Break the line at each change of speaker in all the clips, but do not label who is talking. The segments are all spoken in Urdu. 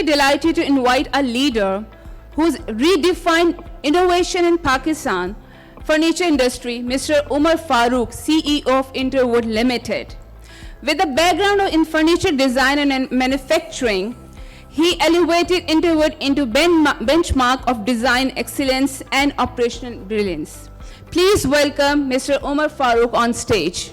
delighted to invite a leader who's redefined innovation in Pakistan furniture industry, Mr. Umar Farooq, CEO of Interwood Limited. With a background in furniture design and manufacturing, he elevated Interwood into benchmark of design excellence and operational brilliance. Please welcome Mr. Umar Farooq on stage.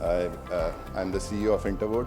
I am the CEO of Interwood.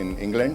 in England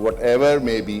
whatever may be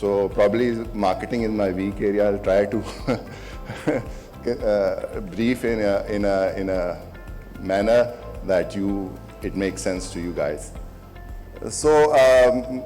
So probably marketing is my weak area. I'll try to brief in a manner that it makes sense to you guys. So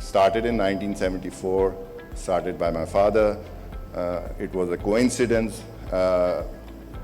started in 1974, started by my father. It was a coincidence.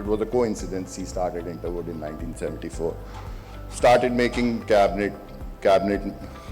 It was a coincidence. He started Interwood in 1974. Started making cabinet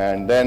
And then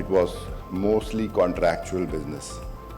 it was mostly contractual business.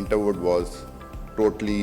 Interwood was totally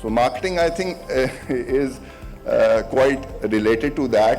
So marketing I think is quite related to that,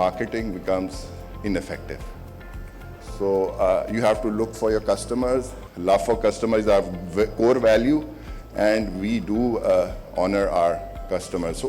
marketing becomes ineffective. So you have to look for your customers. Love for customers is our core value and we do honor our customers. So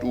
to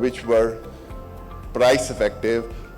which were price effective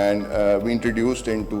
And we introduced into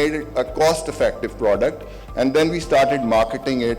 made it a cost effective product and then we started marketing it.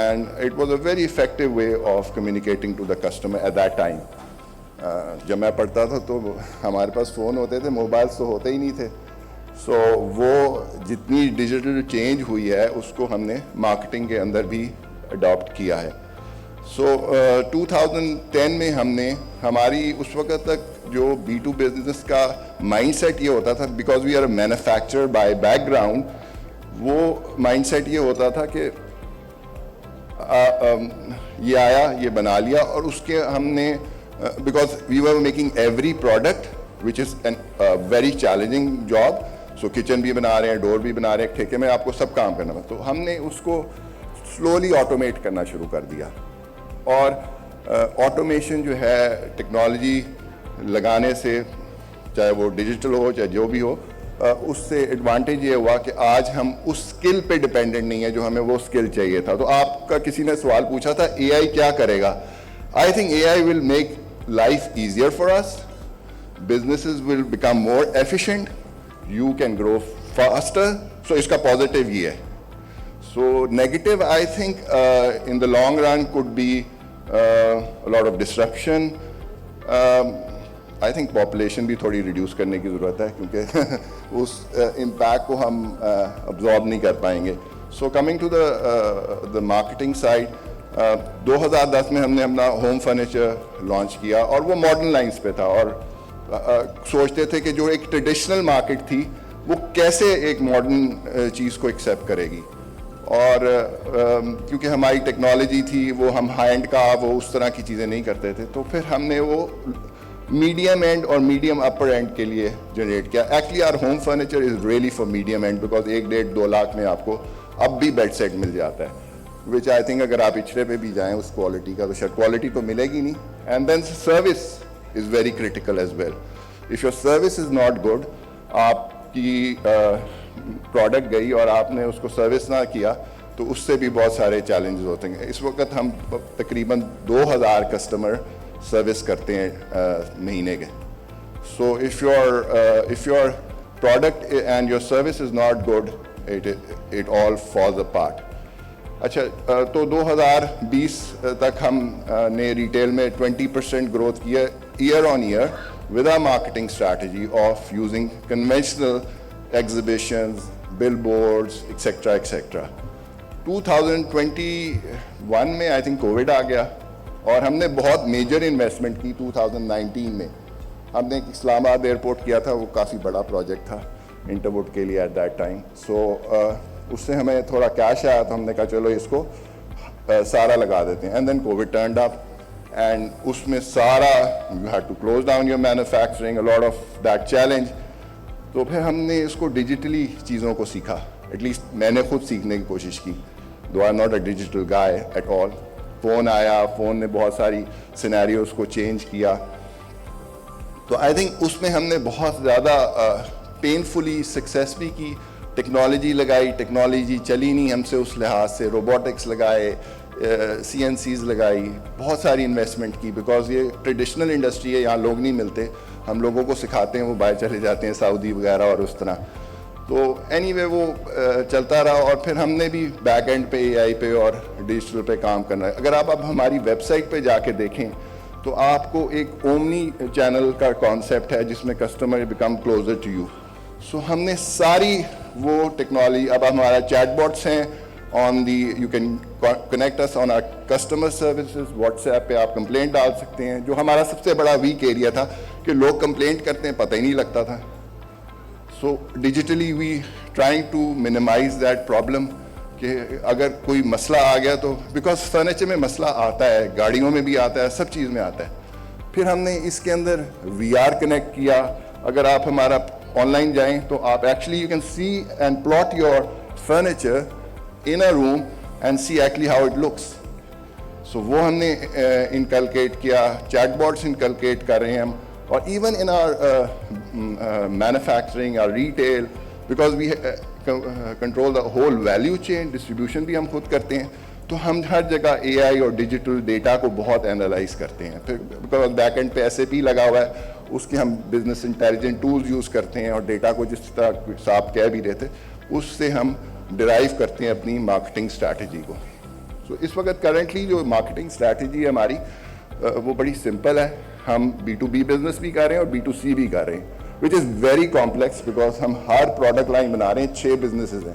And it was a very effective way of communicating to the customer at that time. جب میں پڑھتا تھا تو ہمارے پاس فون ہوتے تھے, موبائلس تو ہوتے ہی نہیں تھے. سو وہ جتنی ڈیجیٹل چینج ہوئی ہے اس کو ہم نے مارکیٹنگ کے اندر بھی اڈاپٹ کیا ہے. سو 2010 میں ہم نے ہماری اس وقت تک جو B2 بزنس کا مائنڈ سیٹ یہ ہوتا تھا, because we are a manufacturer by background, وہ مائنڈ سیٹ یہ ہوتا تھا کہ یہ آیا, یہ بنا لیا, اور اس کے ہم نے because we were making every product which is an very challenging job. So kitchen بھی بنا رہے ہیں, ڈور بھی بنا رہے ہیں, ٹھیکے میں آپ کو سب کام کرنا ہے. تو ہم نے اس کو سلولی آٹومیٹ کرنا شروع کر دیا, اور آٹومیشن جو ہے ٹیکنالوجی لگانے سے, چاہے وہ ڈیجیٹل ہو چاہے جو بھی ہو, اس سے ایڈوانٹیج یہ ہوا کہ آج ہم اس اسکل پہ ڈپینڈنٹ نہیں ہے جو ہمیں وہ اسکل چاہیے تھا. تو آپ کا کسی نے سوال پوچھا تھا اے آئی کیا کرے گا. I think A I will make life easier for us, businesses will become more efficient, you can grow faster. So اس کا پازیٹیو یہ ہے. So negative I think in the long run could be a lot of disruption. I think population بھی تھوڑی ریڈیوس کرنے کی ضرورت ہے, کیونکہ اس امپیکٹ کو ہم ابزارب نہیں کر پائیں گے. So coming to the marketing side, 2010 میں ہم نے اپنا ہوم فرنیچر لانچ کیا, اور وہ ماڈرن لائنس پہ تھا, اور سوچتے تھے کہ جو ایک ٹریڈیشنل مارکیٹ تھی وہ کیسے ایک ماڈرن چیز کو ایکسیپٹ کرے گی. اور کیونکہ ہماری ٹیکنالوجی تھی وہ ہم ہائی اینڈ کا وہ اس طرح کی چیزیں نہیں کرتے تھے, تو پھر ہم نے وہ میڈیم اینڈ اور میڈیم اپر اینڈ کے لیے جنریٹ کیا. Actually our home furniture is really for medium end, because 1-1.5-2 lakh میں آپ کو اب بھی بیڈ سیٹ مل جاتا ہے, وچ آئی تھنک اگر آپ پچھلے پہ بھی جائیں اس کوالٹی کا تو شاید کوالٹی تو ملے گی نہیں. And then service is very critical as well. If your service is not good, آپ کی پروڈکٹ گئی اور آپ نے اس کو سروس نہ کیا تو اس سے بھی بہت سارے چیلنجز ہوتے ہیں. اس وقت ہم تقریباً 2000 کسٹمر سروس کرتے ہیں مہینے کے. So if your product and your service is not good, it all falls apart. اچھا, تو 2020 تک ہم نے ریٹیل میں 20% گروتھ کیا year on year with a marketing strategy of using conventional exhibitions, billboards etcetera etcetera. 2021 میں آئی تھنک کووڈ آ گیا, اور ہم نے بہت میجر انویسٹمنٹ کی 2019 میں. ہم نے اسلام آباد ایئرپورٹ کیا تھا, وہ کافی بڑا پروجیکٹ تھا انٹروڈ کے لیے ایٹ دیٹ ٹائم. سو اس سے ہمیں تھوڑا کیش آیا تو ہم نے کہا چلو اس کو سارا لگا دیتے ہیں. And then COVID turned up, and اس میں سارا you had to close down your manufacturing, a lot of that challenge. تو پھر ہم نے اس کو ڈیجیٹلی چیزوں کو سیکھا, ایٹ لیسٹ میں نے خود سیکھنے کی کوشش کی, though I'm not a digital guy at all. Phone آیا, فون نے بہت ساری سینیریوز کو چینج کیا. تو آئی تھنک اس میں ہم نے بہت زیادہ پینفلی سکسیس بھی کی. ٹیکنالوجی لگائی, ٹیکنالوجی چلی نہیں ہم سے اس لحاظ سے, روبوٹکس لگائے, CNCs لگائی, بہت ساری انویسٹمنٹ کی, بیکاز یہ ٹریڈیشنل انڈسٹری ہے, یہاں لوگ نہیں ملتے, ہم لوگوں کو سکھاتے ہیں وہ باہر چلے جاتے ہیں سعودی وغیرہ اور اس طرح. تو اینی وے وہ چلتا رہا, اور پھر ہم نے بھی بیک اینڈ پہ AI پہ اور ڈیجیٹل پہ کام کرنا ہے. اگر آپ اب ہماری ویب سائٹ پہ جا کے دیکھیں تو آپ کو ایک اومنی چینل کا کانسیپٹ ہے جس میں customer become closer to you. So ہم نے ساری وہ ٹیکنالوجی, اب ہمارا چیٹ باٹس ہیں on the, you can connect us on our customer services, WhatsApp پہ آپ کمپلینٹ ڈال سکتے ہیں, جو ہمارا سب سے بڑا ویک ایریا تھا کہ لوگ کمپلینٹ کرتے ہیں پتہ ہی نہیں لگتا تھا. So digitally we trying to minimise that problem, کہ اگر کوئی مسئلہ آ گیا تو, بیکاز فرنیچر میں مسئلہ آتا ہے, گاڑیوں میں بھی آتا ہے, سب چیز میں آتا ہے. پھر ہم نے اس کے اندر VR کنیکٹ کیا. اگر آپ ہمارا آن لائن جائیں تو آپ actually you can see and plot your furniture in a room and see actually how it looks. So وہ ہم نے انکلکیٹ کیا, چیٹ باٹس انکلکیٹ کر رہے ہیں ہم, اور ایون ان آر مینوفیکچرنگ اور retail, because we control the whole value chain, distribution بھی ہم خود کرتے ہیں, تو ہم ہر جگہ AI اور ڈیجیٹل ڈیٹا کو بہت اینالائز کرتے ہیں. پھر بیکاز بیک اینڈ پہ SAP لگا ہوا ہے, اس کے ہم بزنس انٹیلیجنٹ ٹولز یوز کرتے ہیں, اور ڈیٹا کو جس طرح صاحب کہہ بھی رہے تھے اس سے ہم ڈرائیو کرتے ہیں اپنی مارکیٹنگ اسٹریٹجی کو. سو اس وقت کرنٹلی جو مارکیٹنگ اسٹریٹجی ہے ہماری وہ بڑی سمپل ہے. ہم B2B بزنس بھی کر رہے ہیں اور B2C بھی کر رہے ہیں, which is very complex because ہم ہر پروڈکٹ لائن بنا رہے ہیں, 6 بزنسز ہیں.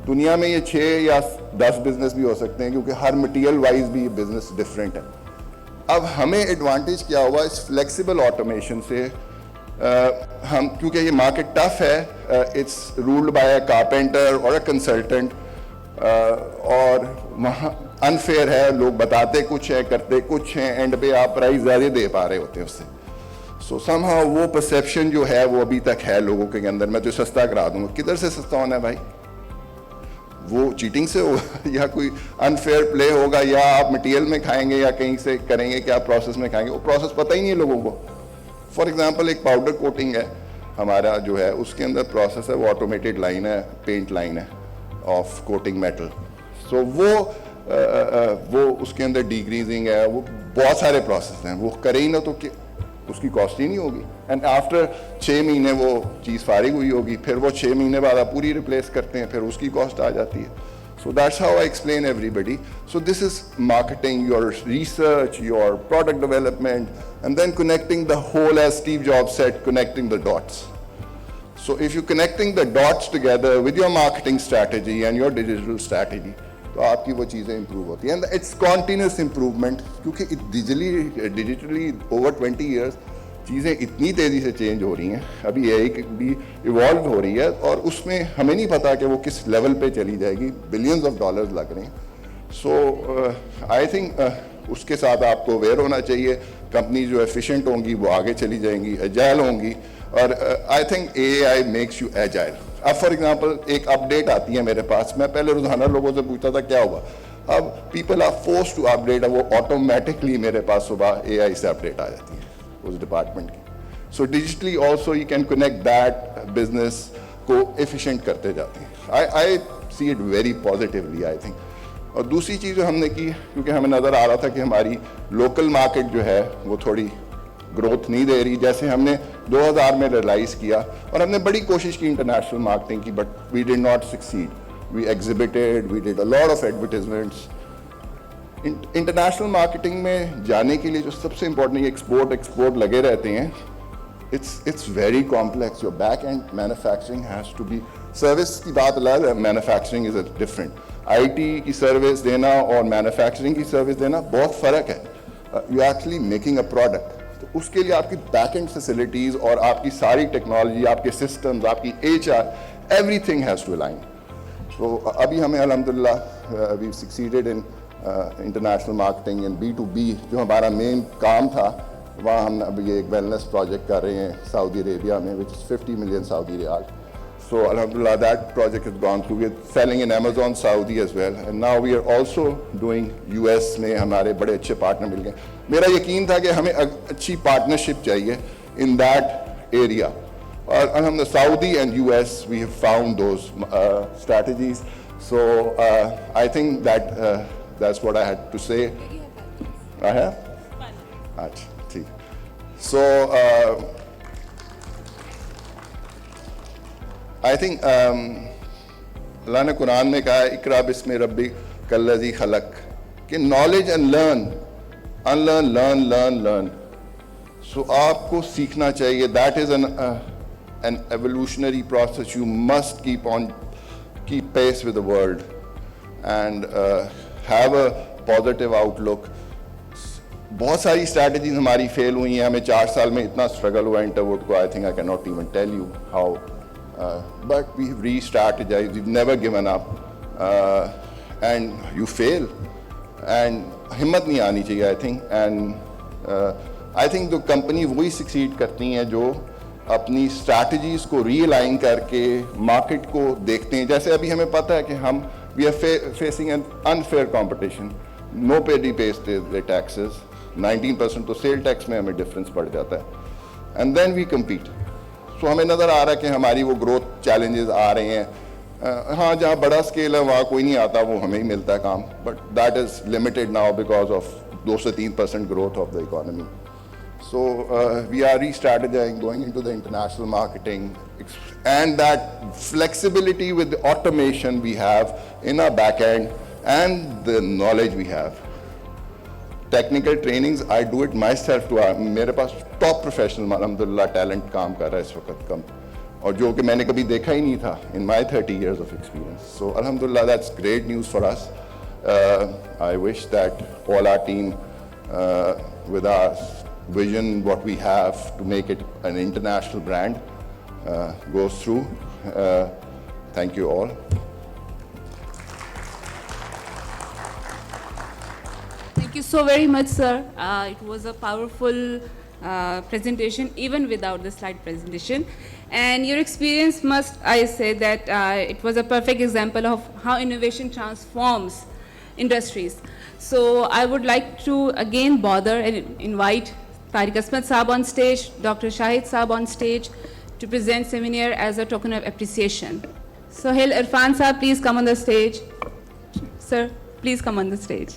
دنیا میں یہ 6 یا 10 بزنس بھی ہو سکتے ہیں کیونکہ ہر مٹیریل وائز بھی بزنس ڈفرینٹ ہے. اب ہمیں ایڈوانٹیج کیا ہوا اس فلیکسیبل آٹومیشن سے, ہم کیونکہ یہ مارکیٹ ٹف ہے, it's ruled by a carpenter اور اے کنسلٹنٹ, اور وہاں انفیئر ہے, لوگ بتاتے کچھ ہیں کرتے کچھ ہیں, اینڈ پہ آپ پرائز زیادہ دے پا رہے ہوتے ہیں اس سے. سو سم ہاؤ وہ پرسیپشن جو ہے وہ ابھی تک ہے لوگوں کے اندر, میں تو سستا کرا دوں گا. کدھر سے سستا ہونا ہے بھائی؟ وہ چیٹنگ سے ہوگا یا کوئی انفیئر پلے ہوگا, یا آپ مٹیریل میں کھائیں گے یا کہیں سے کریں گے کہ آپ پروسیس میں کھائیں گے, وہ پروسیس پتہ ہی نہیں ہے لوگوں کو. فار ایگزامپل ایک پاؤڈر کوٹنگ ہے ہمارا جو ہے, اس کے اندر پروسیس ہے, وہ آٹومیٹڈ لائن ہے, پینٹ لائن ہے آف کوٹنگ میٹل. سو وہ اس کے اندر ڈیگریزنگ ہے, وہ بہت سارے پروسیس ہیں, وہ کرے ہی نہ تو کہ اس کی کاسٹ ہی نہیں ہوگی. اینڈ آفٹر 6 مہینے وہ چیز فارغ ہوئی ہوگی, پھر وہ 6 مہینے بعد آپ پوری ریپلیس کرتے ہیں, پھر اس کی کاسٹ آ جاتی ہے. So that's how I explain everybody. So this is marketing, your research, your product development, and then connecting the whole, as Steve Jobs said, connecting the dots. So if you're connecting the dots together with your marketing strategy and your digital strategy, تو آپ کی وہ چیزیں امپروو ہوتی ہیں. And it's continuous improvement, کیونکہ digitally over 20 years چیزیں اتنی تیزی سے چینج ہو رہی ہیں. ابھی AI بھی ایوالو ہو رہی ہے, اور اس میں ہمیں نہیں پتا کہ وہ کس لیول پہ چلی جائے گی. بلینز آف ڈالرز لگ رہے ہیں. سو آئی تھنک اس کے ساتھ آپ کو اویئر ہونا چاہیے. کمپنی جو ایفیشینٹ ہوں گی وہ آگے چلی جائیں گی, ایجائل ہوں گی, اور I think AI makes you agile. اب فار ایگزامپل ایک اپڈیٹ آتی ہے میرے پاس, میں پہلے روزانہ لوگوں سے پوچھتا تھا کیا ہوا, اب people are force to update, وہ آٹومیٹکلی میرے پاس صبح AI سے اپڈیٹ آ جاتی ہے اس ڈپارٹمنٹ کی. So digitally also you can connect that business کو ایفیشینٹ کرتے جاتے ہیں. I see it very positively I think. اور دوسری چیز جو ہم نے کی, کیونکہ ہمیں نظر آ رہا تھا کہ ہماری لوکل مارکیٹ جو ہے وہ تھوڑی گروتھ نہیں دے رہی, جیسے ہم نے 2000 میں ریئلائز کیا, اور ہم نے بڑی کوشش کی انٹرنیشنل مارکیٹنگ کی, but we did not succeed. We exhibited, we did a lot of advertisements. International marketing میں جانے کے لیے جو سب سے امپورٹنٹ, ایکسپورٹ لگے رہتے ہیں. It's very complex. Your back end manufacturing has to be, service کی بات الگ ہے, manufacturing is different. IT کی سروس دینا اور مینوفیکچرنگ کی سروس دینا بہت فرق ہے. You actually making a product, تو اس کے لیے آپ کی بیک اینڈ فیسلٹیز اور آپ کی ساری ٹیکنالوجی, آپ کے سسٹمز, آپ کی HR, everything has to align. تو ابھی ہمیں الحمدللہ we succeeded in international marketing and B2B, جو ہمارا مین کام تھا. وہاں ہم ابھی ایک ویلنس پروجیکٹ کر رہے ہیں سعودی عربیہ میں, وچ از 50 million Saudi Real. So alhamdulillah, that project has gone through. We're selling in Amazon Saudi as well, and now we are also doing US میں ہمارے بڑے اچھے پارٹنر مل گئے. میرا یقین تھا کہ ہمیں اچھی پارٹنرشپ چاہیے in that area, اور الحمدللہ Saudi and US we have found those strategies. So I think that that's what I had to say. I have? اچھا ٹھیک. So I think اللہ نے قرآن میں کہا ہے اقرا بسم ربک الذی خلق, کہ knowledge and learn, unlearn, learn. So آپ کو سیکھنا چاہیے. That is an evolutionary process. You must keep pace with the world and have a positive outlook. بہت ساری اسٹریٹجیز ہماری فیل ہوئی ہیں. ہمیں 4 سال میں اتنا اسٹرگل ہوا انٹروورٹ کو, I think I cannot even tell you how. But we've re-strategized, we've never given up, and you fail, and ہمت نہیں آنی چاہیے I think. And I think تو کمپنی وہی سکسیڈ کرتی ہیں جو اپنی اسٹریٹجیز کو ری الائن کر کے مارکیٹ کو دیکھتے ہیں. جیسے ابھی ہمیں پتہ ہے کہ ہم we are facing an unfair competition. Nobody pays their taxes. 19% تو سیل ٹیکس میں ہمیں ڈفرینس پڑ جاتا ہے, اینڈ دین وی کمپیٹ. سو ہمیں نظر آ رہا ہے کہ ہماری وہ گروتھ چیلنجز آ رہے ہیں. ہاں جہاں بڑا اسکیل ہے وہاں کوئی نہیں آتا, وہ ہمیں ہی ملتا ہے کام, but that is limited now because of 2 سے 3% growth of the economy. So we are restrategising going into the international marketing, and that flexibility with automation we have in our back end and the knowledge we have, technical trainings I do it myself too. میرے پاس ٹاپ پروفیشنل الحمدللہ ٹیلنٹ کام کر رہا ہے اس وقت کم, اور جو کہ میں نے کبھی دیکھا ہی نہیں تھا ان مائی 30 years of experience. So alhamdulillah, that's great news for us. I wish that all our team with our vision, what we have to make it an international brand, goes through. Thank you all.
Thank you so very much, sir. It was a powerful presentation, even without the slide presentation. And your experience must, I say that it was a perfect example of how innovation transforms industries. So I would like to again bother and invite Tariq Asmat Saab on stage, Dr. Shahid Saab on stage to present souvenir as a token of appreciation. Sohail Irfan Saab, please come on the stage. Sir, please come on the stage.